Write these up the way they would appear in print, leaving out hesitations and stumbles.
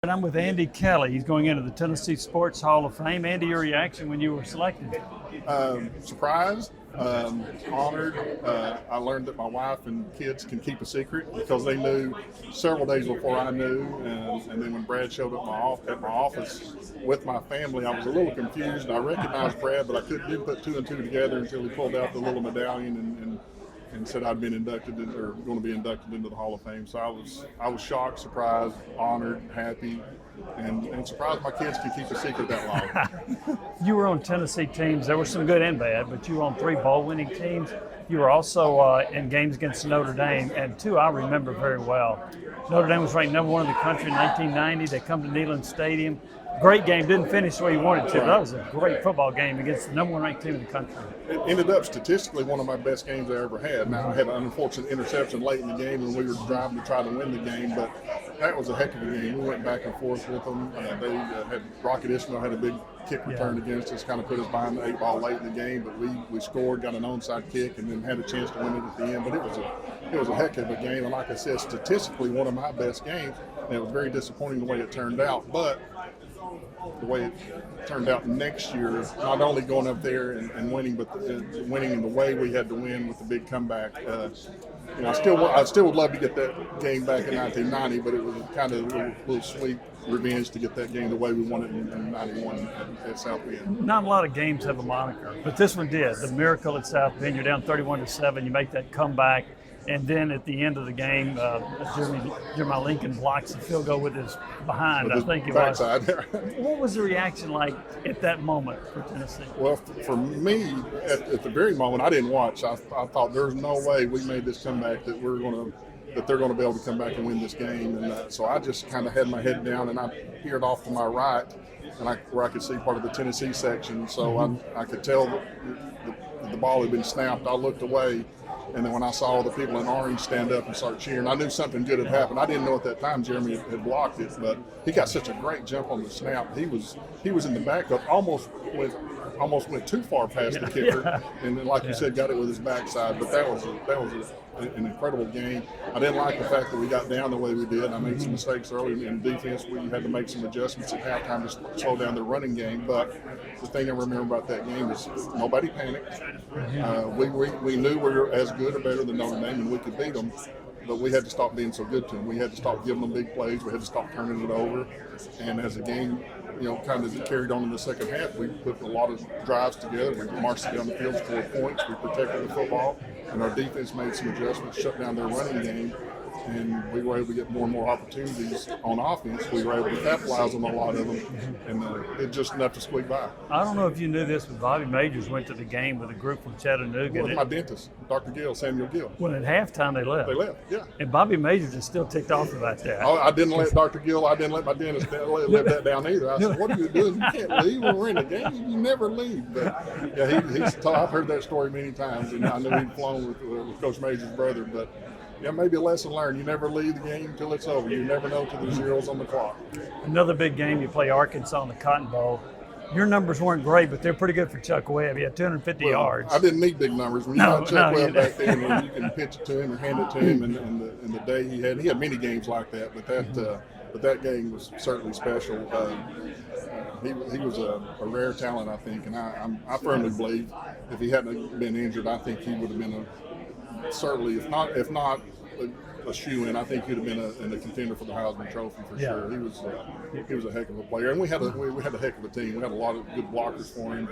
And I'm with Andy Kelly. He's going into the Tennessee Sports Hall of Fame. Andy, your reaction when you were selected? Surprised, honored. I learned that my wife and kids can keep a secret because they knew several days before I knew. And then when Brad showed up at my office with my family, I was a little confused. I recognized Brad, but I didn't put two and two together until he pulled out the little medallion and said I'd been inducted or going to be inducted into the Hall of Fame. So I was shocked, surprised, honored, happy, and surprised my kids could keep a secret that long. You were on Tennessee teams. There were some good and bad, but you were on 3 bowl-winning teams. You were also in games against Notre Dame, and 2 I remember very well. Notre Dame was ranked #1 in the country in 1990. They come to Neyland Stadium. Great game, didn't finish the way you wanted to. But that was a great football game against the #1 ranked team in the country. It ended up statistically one of my best games I ever had. Now, I had an unfortunate interception late in the game when we were driving to try to win the game, but that was a heck of a game. We went back and forth with them. They had Rocket Ismail had a big kick return against us, kind of put us behind the 8 ball late in the game, but we scored, got an onside kick, and then had a chance to win it at the end. But it was a heck of a game, and like I said, statistically one of my best games. And it was very disappointing the way it turned out, but the way it turned out next year, not only going up there and winning, but winning in the way we had to win with the big comeback. I still would love to get that game back in 1990, but it was kind of a little sweet revenge to get that game the way we won it in 91 at South Bend. Not a lot of games have a moniker, but this one did. The miracle at South Bend, you're down 31-7, you make that comeback. And then at the end of the game, Jeremiah Lincoln blocks the field goal with his behind, I think it was. What was the reaction like at that moment for Tennessee? Well, for me, at the very moment, I didn't watch. I thought there's no way we made this comeback that they're going to be able to come back and win this game. And so I just kind of had my head down and I peered off to my right, and where I could see part of the Tennessee section. So I could tell the ball had been snapped. I looked away. And then when I saw all the people in orange stand up and start cheering, I knew something good had happened. I didn't know at that time Jeremy had blocked it, but he got such a great jump on the snap. He was in the backup, almost went too far past the kicker, and then, like you said, got it with his backside. But that was an incredible game. I didn't like the fact that we got down the way we did. I made some mistakes early in defense. We had to make some adjustments at halftime to slow down the running game. But the thing I remember about that game is nobody panicked. We knew we were as good or better than Notre Dame, and we could beat them. But we had to stop being so good to them. We had to stop giving them big plays. We had to stop turning it over. And as the game, kind of carried on in the second half, we put a lot of drives together. We marched down the field, scored points. We protected the football, and our defense made some adjustments, shut down their running game, and we were able to get more and more opportunities on offense. We were able to capitalize on a lot of them, and it's just enough to squeak by. I don't know if you knew this, but Bobby Majors went to the game with a group from Chattanooga. With my dentist, Dr. Gill, Samuel Gill. Well, at halftime they left. They left, yeah. And Bobby Majors is still ticked off about that. Oh, I didn't let Dr. Gill, I didn't let my dentist live that down either. I said, what are you doing? You can't leave when we're in the game. You never leave. But yeah, I've heard that story many times, and I knew he'd flown with Coach Majors' brother. But yeah, maybe a lesson learned. You never leave the game until it's over. You never know till the zeros on the clock. Another big game, you play Arkansas in the Cotton Bowl. Your numbers weren't great, but they're pretty good for Chuck Webb. He had 250 yards. I didn't need big numbers. When you got Chuck Webb back there, you can pitch it to him and hand it to him. And the day he had many games like that, but that game was certainly special. He was a rare talent, I think, and I firmly believe if he hadn't been injured, I think he would have been certainly, if not a shoe-in, I think he'd have been a contender for the Heisman Trophy for sure. He was a heck of a player, and we had a heck of a team. We had a lot of good blockers for him.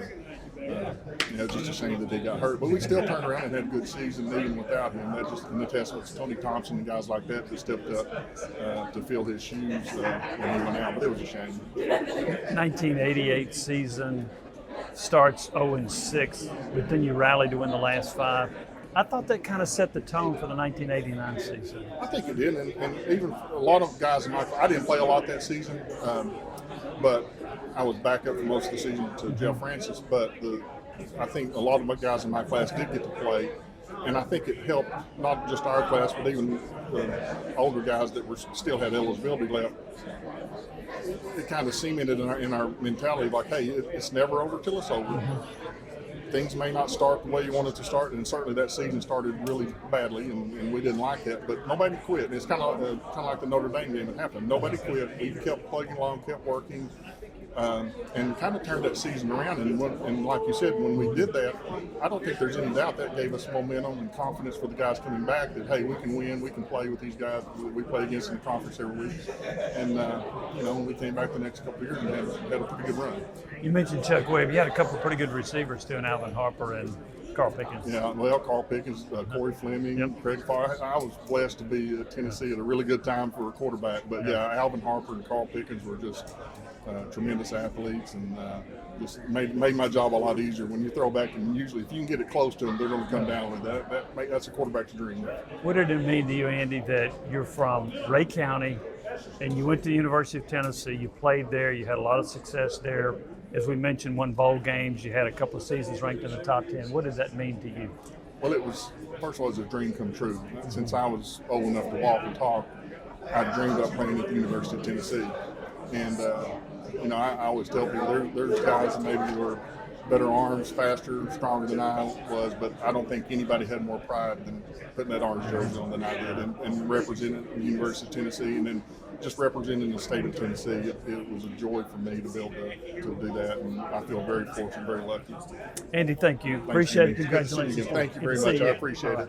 It's just a shame that he got hurt, but we still turned around and had a good season even without him. That just in the testament to Tony Thompson and guys like that who stepped up to fill his shoes when he went out. But it was a shame. 1988 season starts 0-6, but then you rallied to win the last 5. I thought that kind of set the tone for the 1989 season. I think it did, and even a lot of guys in I didn't play a lot that season, but I was back up for most of the season to Jeff Francis. But I think a lot of my guys in my class did get to play, and I think it helped not just our class, but even the older guys that still had eligibility left. It kind of cemented in our mentality, like, hey, it's never over till it's over. things may not start the way you want it to start, and certainly that season started really badly, and we didn't like that. But nobody quit. And it's kind of like the Notre Dame game that happened. Nobody quit. We kept plugging along, kept working, and kind of turned that season around. And like you said, when we did that, I don't think there's any doubt that gave us momentum and confidence for the guys coming back that, hey, we can win, we can play with these guys we play against in the conference every week. And, we came back the next couple of years and had a pretty good run. You mentioned Chuck Webb. You had a couple of pretty good receivers too, in Alvin Harper and Carl Pickens. Yeah, well, Carl Pickens, Corey Fleming, Yep. Craig Farr. I was blessed to be at Tennessee at a really good time for a quarterback. But, yeah, Alvin Harper and Carl Pickens were just tremendous athletes, and just made my job a lot easier. When you throw back, and usually if you can get it close to them, they're going to come down with that. That's a quarterback's dream. What did it mean to you, Andy, that you're from Ray County and you went to the University of Tennessee, you played there, you had a lot of success there, as we mentioned, won bowl games, you had a couple of seasons ranked in the top 10. What does that mean to you? Well, first of all, it was a dream come true. Since I was old enough to walk and talk, I dreamed of playing at the University of Tennessee. And, I always tell people there's guys that maybe were better arms, faster, stronger than I was, but I don't think anybody had more pride than putting that orange jersey on than I did, and representing the University of Tennessee, and then just representing the state of Tennessee. It was a joy for me to be able to do that, and I feel very fortunate, very lucky. Andy, thank you. Appreciate it. Congratulations. Congratulations. Thank you very much. I appreciate it.